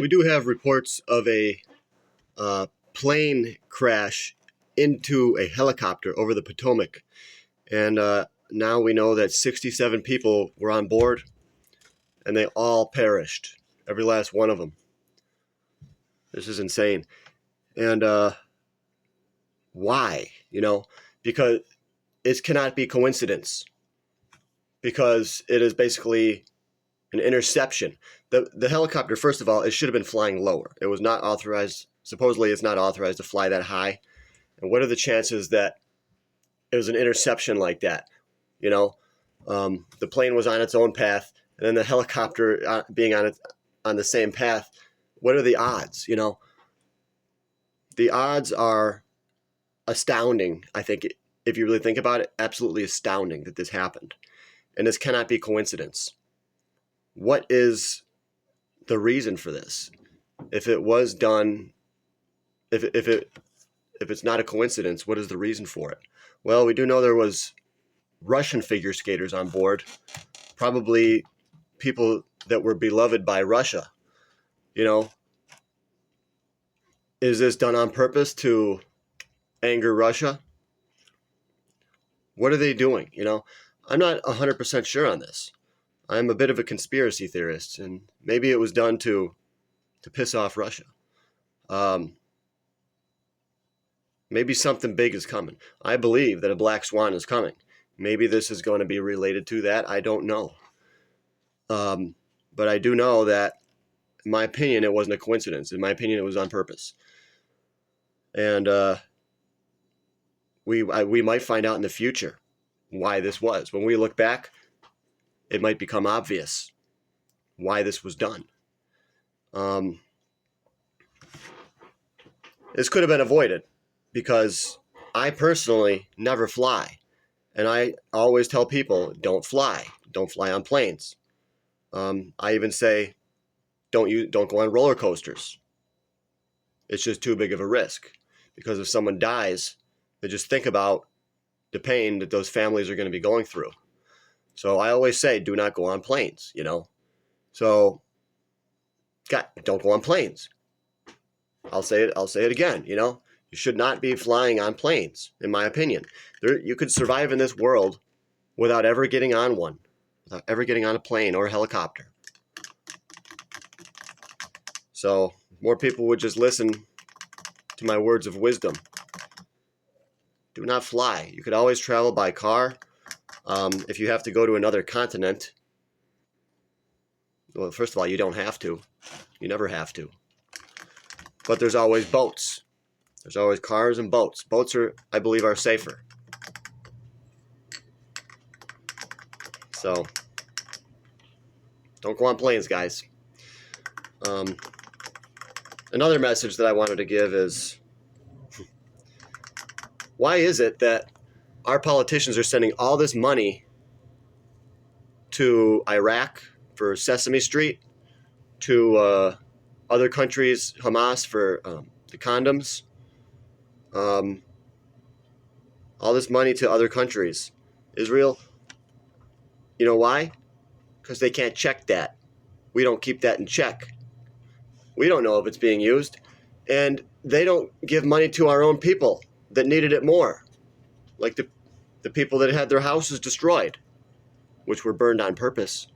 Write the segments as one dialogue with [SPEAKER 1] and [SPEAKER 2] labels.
[SPEAKER 1] We do have reports of a plane crash into a helicopter over the Potomac. And now we know that 67 people were on board and they all perished. Every last one of them. This is insane. And why? Because it cannot be coincidence. Because it is basically an interception. The helicopter, first of all, it should have been flying lower. It was not authorized. Supposedly, it's not authorized to fly that high. And what are the chances that it was an interception like that? The plane was on its own path, and then the helicopter being on the same path. What are the odds? The odds are astounding. I think, if you really think about it, absolutely astounding that this happened, and this cannot be coincidence. What is the reason for this? If it was done, if it's not a coincidence, what is the reason for it? Well, we do know there was Russian figure skaters on board, probably people that were beloved by Russia. Is this done on purpose to anger Russia? What are they doing? I'm not 100% sure on this. I'm a bit of a conspiracy theorist, and maybe it was done to piss off Russia. Maybe something big is coming. I believe that a black swan is coming. Maybe this is going to be related to that. I don't know. But I do know that, in my opinion, it wasn't a coincidence. In my opinion, it was on purpose. And we might find out in the future why this was. When we look back, it might become obvious why this was done. This could have been avoided because I personally never fly. And I always tell people, don't fly. Don't fly on planes. I even say, don't go on roller coasters. It's just too big of a risk. Because if someone dies, they just think about the pain that those families are going to be going through. So I always say, do not go on planes, So, God, don't go on planes. I'll say it again, You should not be flying on planes, in my opinion. You could survive in this world without ever getting on one, without ever getting on a plane or a helicopter. So more people would just listen to my words of wisdom. Do not fly. You could always travel by car. If you have to go to another continent, well, first of all, you don't have to. You never have to. But there's always boats. There's always cars and boats. Boats I believe, are safer. So, don't go on planes, guys. Another message that I wanted to give is, why is it that our politicians are sending all this money to Iraq for Sesame Street, to other countries, Hamas for the condoms, all this money to other countries? Israel, you know why? Because they can't check that. We don't keep that in check. We don't know if it's being used. And they don't give money to our own people that needed it more. Like the people that had their houses destroyed, which were burned on purpose.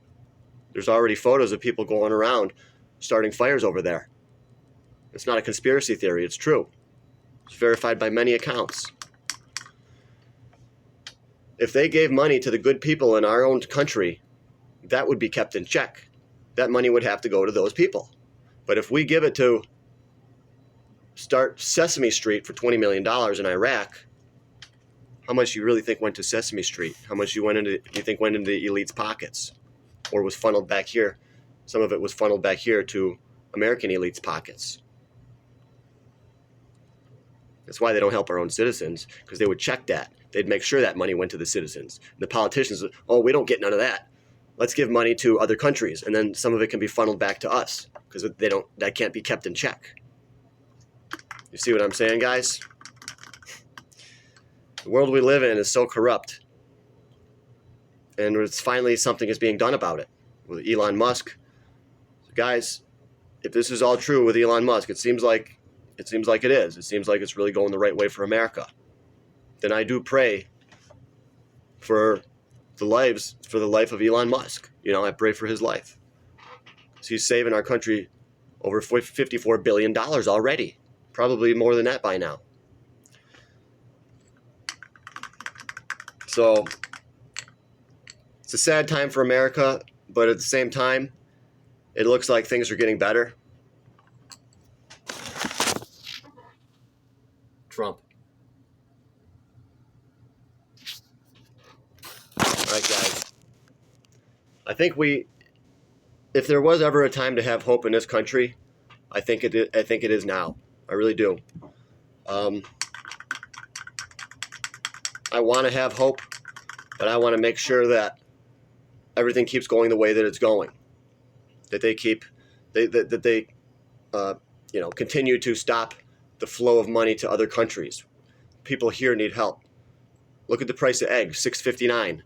[SPEAKER 1] There's already photos of people going around starting fires over there. It's not a conspiracy theory. It's true. It's verified by many accounts. If they gave money to the good people in our own country, that would be kept in check. That money would have to go to those people. But if we give it to start Sesame Street for $20 million in Iraq, how much do you really think went to Sesame Street? How much you think went into the elites' pockets? Or was funneled back here? Some of it was funneled back here to American elites' pockets. That's why they don't help our own citizens, because they would check that. They'd make sure that money went to the citizens. The politicians, we don't get none of that. Let's give money to other countries, and then some of it can be funneled back to us, because that can't be kept in check. You see what I'm saying, guys? The world we live in is so corrupt, and it's finally something is being done about it with Elon Musk. So guys, if this is all true with Elon Musk, it seems like it is. It seems like it's really going the right way for America. Then I do pray for the life of Elon Musk. I pray for his life. He's saving our country over $54 billion already. Probably more than that by now. So it's a sad time for America, but at the same time, it looks like things are getting better. Trump. All right, guys. I think if there was ever a time to have hope in this country, I think it is now. I really do. I want to have hope, but I want to make sure that everything keeps going the way that it's going. That they continue to stop the flow of money to other countries. People here need help. Look at the price of eggs, $6.59.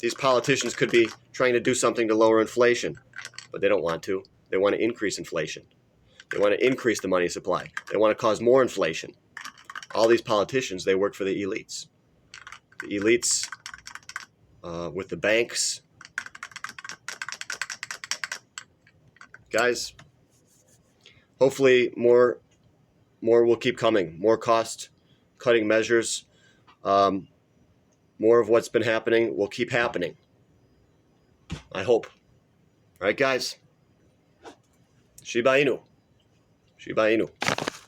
[SPEAKER 1] These politicians could be trying to do something to lower inflation, but they don't want to. They want to increase inflation. They want to increase the money supply. They want to cause more inflation. All these politicians, they work for the elites. The elites with the banks. Guys, hopefully more will keep coming. More cost-cutting measures. More of what's been happening will keep happening. I hope. All right, guys. Shiba Inu. Shiba Inu.